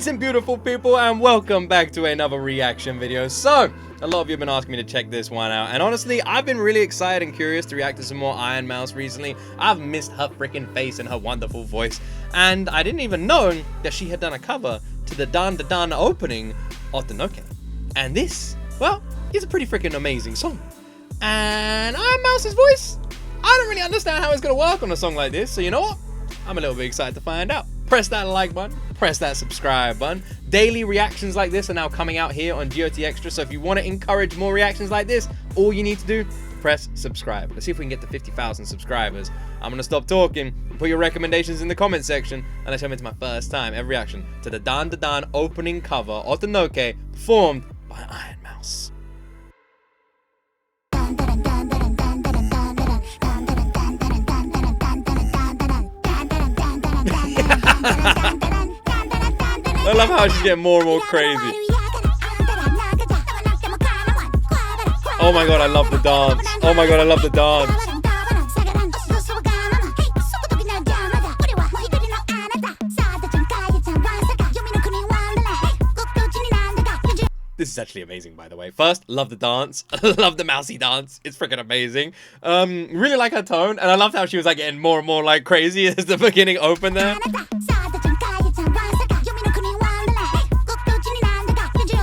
decent, beautiful people, and welcome back to another reaction video. So, a lot of you have been asking me to check this one out, and honestly, I've been really excited and curious to react to some more Ironmouse recently. I've missed her freaking face and her wonderful voice, and I didn't even know that she had done a cover to the Dan Da Dan opening, Otonoke. And this, well, is a pretty freaking amazing song. And Ironmouse's voice, I don't really understand how it's gonna work on a song like this, so you know what? I'm a little bit excited to find out. Press that like button, press that subscribe button. Daily reactions like this are now coming out here on G.O.T Extra, so if you want to encourage more reactions like this, all you need to do, press subscribe. Let's see if we can get to 50,000 subscribers. I'm gonna stop talking, put your recommendations in the comment section, and let's jump into my first time ever reaction to the Dan Da Dan opening cover, Otonoke, performed by Ironmouse. I love how she's getting more and more crazy. Oh my god, I love the dance. Oh my god, I love the dance. This is actually amazing, by the way. First, love the dance. Love the mousy dance. It's freaking amazing. Really like her tone, and I loved how she was like getting more and more like crazy as the beginning opened there.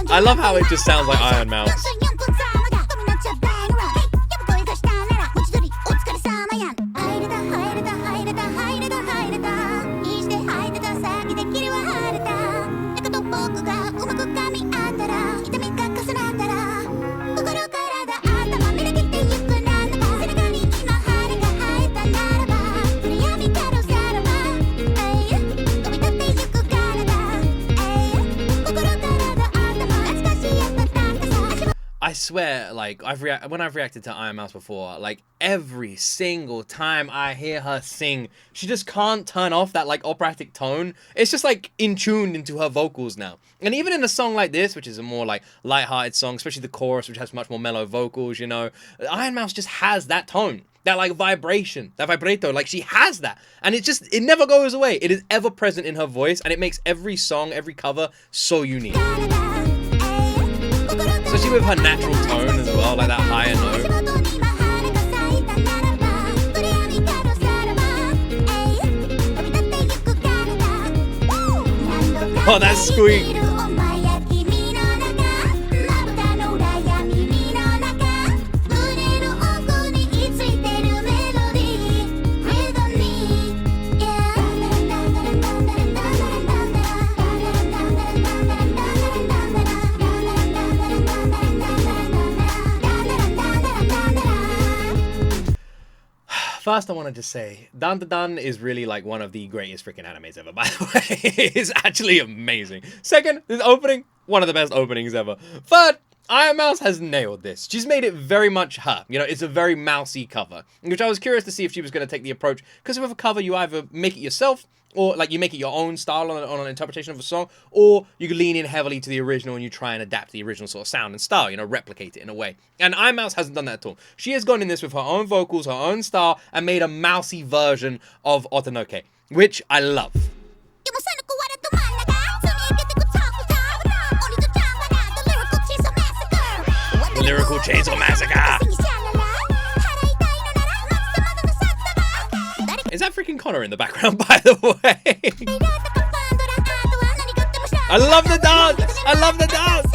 I love how it just sounds like Ironmouse. I swear, like, when I've reacted to Ironmouse before, like, every single time I hear her sing, she just can't turn off that, like, operatic tone. It's just, like, in-tuned into her vocals now. And even in a song like this, which is a more, like, light-hearted song, especially the chorus, which has much more mellow vocals, you know, Ironmouse just has that tone. That, like, vibration, that vibrato, like, she has that. And it never goes away. It is ever present in her voice, and it makes every song, every cover so unique. Especially with her natural tone as well, like that higher note. Oh, that squeak! First, I wanted to say, Dan Da Dan is really like one of the greatest freaking animes ever, by the way. It's actually amazing. Second, this opening, one of the best openings ever. Third, Ironmouse has nailed this. She's made it very much her. You know, it's a very mousy cover, which I was curious to see if she was going to take the approach, because with a cover, you either make it yourself, or like you make it your own style on an interpretation of a song, or you can lean in heavily to the original and you try and adapt the original sort of sound and style, you know, replicate it in a way. And Ironmouse hasn't done that at all. She has gone in this with her own vocals, her own style, and made a mousy version of Otonoke, which I love. Lyrical Chainsaw Massacre! Is that freaking Connor in the background, by the way? I love the dance! I love the dance!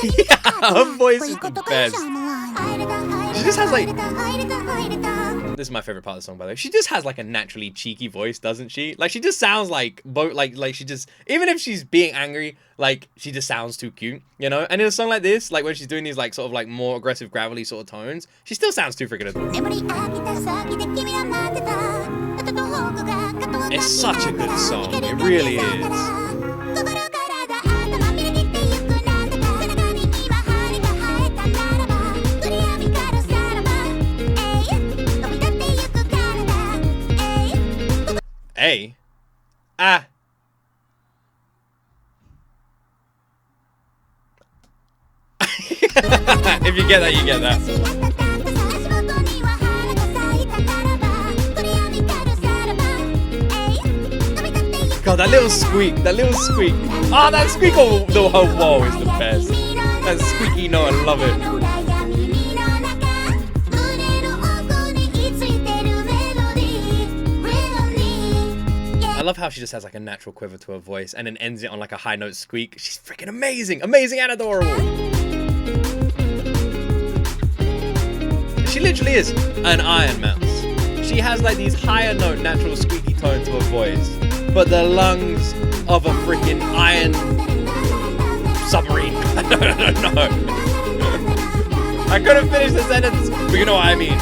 Yeah, her voice is the best. She just has like... This is my favorite part of the song, by the way. She just has like a naturally cheeky voice, doesn't she? Like she just sounds like like she just, even if she's being angry, like she just sounds too cute, you know? And in a song like this, like when she's doing these like sort of like more aggressive gravelly sort of tones, she still sounds too freaking adorable. It's such a good song. It really is. Hey. Ah. If you get that, you get that. that little squeak, that little squeak. Ah, oh, that squeak of the whole wall is the best. That squeaky note, I love it. I love how she just has like a natural quiver to her voice and then ends it on like a high note squeak. She's freaking amazing, amazing and adorable. She literally is an Ironmouse. She has like these higher note natural squeaky tones to her voice, but the lungs of a freaking iron submarine. I don't know. I couldn't finish the sentence, but you know what I mean.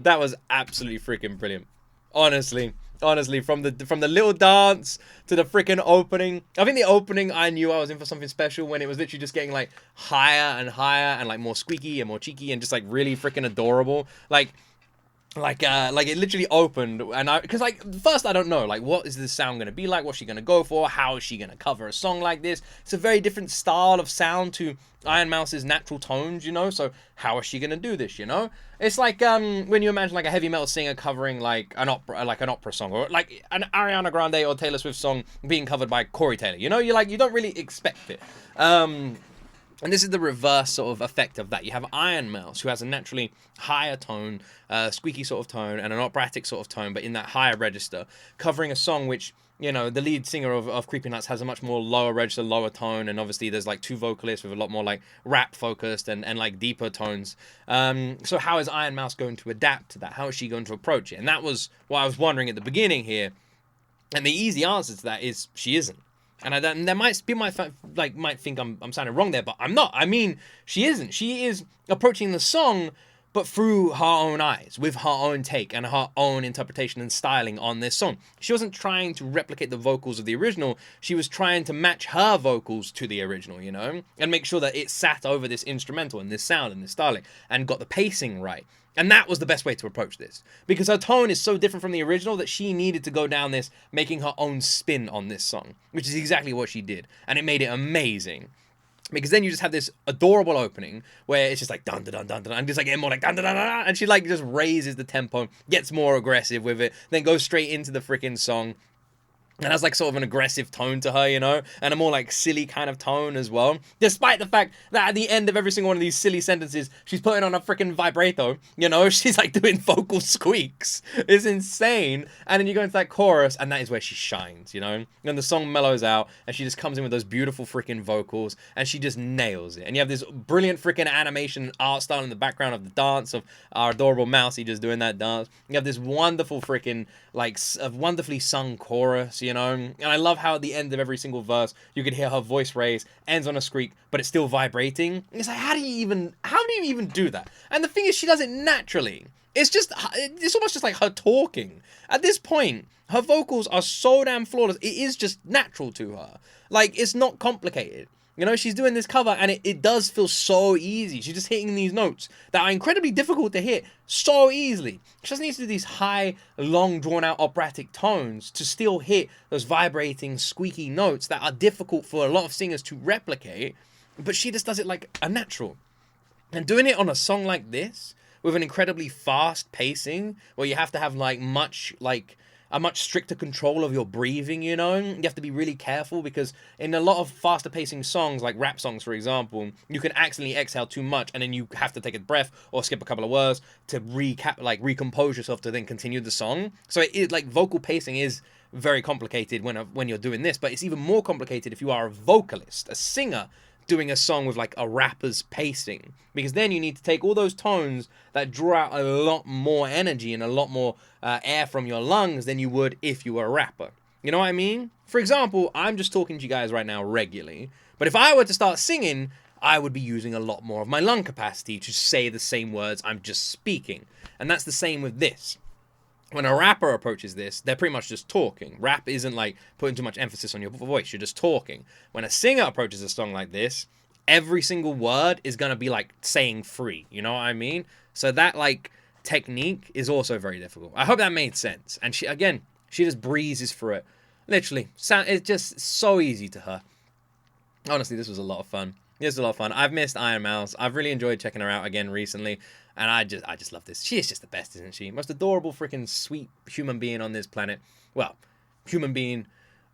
That was absolutely freaking brilliant. Honestly, from the little dance to the freaking opening. I think the opening, I knew I was in for something special when it was literally just getting like higher and higher and like more squeaky and more cheeky and just like really freaking adorable. Like it literally opened, and because like first I don't know like what is this sound gonna be like, what's she gonna go for, how is she gonna cover a song like this. It's a very different style of sound to Ironmouse's natural tones, you know, so how is she gonna do this, you know? It's like when you imagine like a heavy metal singer covering like an opera song, or like an Ariana Grande or Taylor Swift song being covered by Corey Taylor, you know, you don't really expect it. And this is the reverse sort of effect of that. You have Ironmouse, who has a naturally higher tone, squeaky sort of tone, and an operatic sort of tone, but in that higher register, covering a song which, you know, the lead singer of Creepy Nuts has a much more lower register, lower tone, and obviously there's like two vocalists with a lot more like rap focused and like deeper tones. So how is Ironmouse going to adapt to that? How is she going to approach it? And that was what I was wondering at the beginning here. And the easy answer to that is she isn't. And there might be might think I'm sounding wrong there, but I'm not. I mean, she isn't. She is approaching the song, but through her own eyes, with her own take and her own interpretation and styling on this song. She wasn't trying to replicate the vocals of the original. She was trying to match her vocals to the original, you know, and make sure that it sat over this instrumental and this sound and this styling and got the pacing right. And that was the best way to approach this, because her tone is so different from the original that she needed to go down this, making her own spin on this song, which is exactly what she did. And it made it amazing. Because then you just have this adorable opening where it's just like dun dun dun dun dun, and just like getting more like dun dun dun dun, and she like just raises the tempo, gets more aggressive with it, then goes straight into the freaking song. And has like sort of an aggressive tone to her, you know, and a more like silly kind of tone as well. Despite the fact that at the end of every single one of these silly sentences, she's putting on a freaking vibrato, you know, she's like doing vocal squeaks. It's insane. And then you go into that chorus, and that is where she shines, you know. And the song mellows out, and she just comes in with those beautiful freaking vocals, and she just nails it. And you have this brilliant freaking animation art style in the background of the dance of our adorable Mousy just doing that dance. You have this wonderful freaking like a wonderfully sung chorus, you know, and I love how at the end of every single verse you can hear her voice raise, ends on a squeak, but it's still vibrating. It's like, how do you even do that? And the thing is, she does it naturally. It's almost just like her talking. At this point, her vocals are so damn flawless. It is just natural to her. Like, it's not complicated. You know, she's doing this cover, and it does feel so easy. She's just hitting these notes that are incredibly difficult to hit so easily. She just needs to do these high, long, drawn-out operatic tones to still hit those vibrating, squeaky notes that are difficult for a lot of singers to replicate, but she just does it like a natural. And doing it on a song like this, with an incredibly fast pacing, where you have to have a much stricter control of your breathing, you know? You have to be really careful, because in a lot of faster pacing songs, like rap songs, for example, you can accidentally exhale too much, and then you have to take a breath or skip a couple of words to recompose yourself to then continue the song. So it is like vocal pacing is very complicated when you're doing this, but it's even more complicated if you are a vocalist, a singer, doing a song with like a rapper's pacing, because then you need to take all those tones that draw out a lot more energy and a lot more air from your lungs than you would if you were a rapper. You know what I mean? For example, I'm just talking to you guys right now regularly, but if I were to start singing, I would be using a lot more of my lung capacity to say the same words I'm just speaking. And that's the same with this. When a rapper approaches this, they're pretty much just talking. Rap isn't like putting too much emphasis on your voice. You're just talking. When a singer approaches a song like this, every single word is going to be like saying free. You know what I mean? So that like technique is also very difficult. I hope that made sense. And she just breezes through it. Literally. It's just so easy to her. Honestly, this was a lot of fun. This was a lot of fun. I've missed Ironmouse. I've really enjoyed checking her out again recently. And I just love this. She is just the best, isn't she? Most adorable, freaking sweet human being on this planet. Well, human being,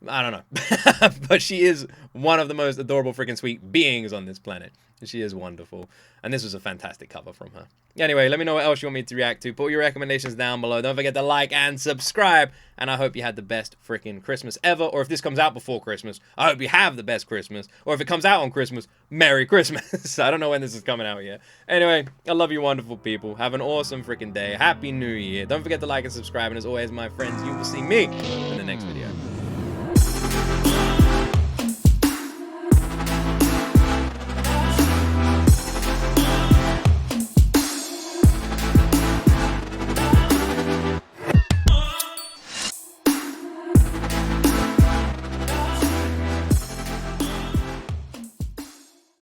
I don't know. But she is one of the most adorable, freaking sweet beings on this planet. She is wonderful. And this was a fantastic cover from her. Anyway, let me know what else you want me to react to. Put your recommendations down below. Don't forget to like and subscribe. And I hope you had the best freaking Christmas ever. Or if this comes out before Christmas, I hope you have the best Christmas. Or if it comes out on Christmas, Merry Christmas. I don't know when this is coming out yet. Anyway, I love you wonderful people. Have an awesome freaking day. Happy New Year. Don't forget to like and subscribe. And as always, my friends, you will see me in the next video.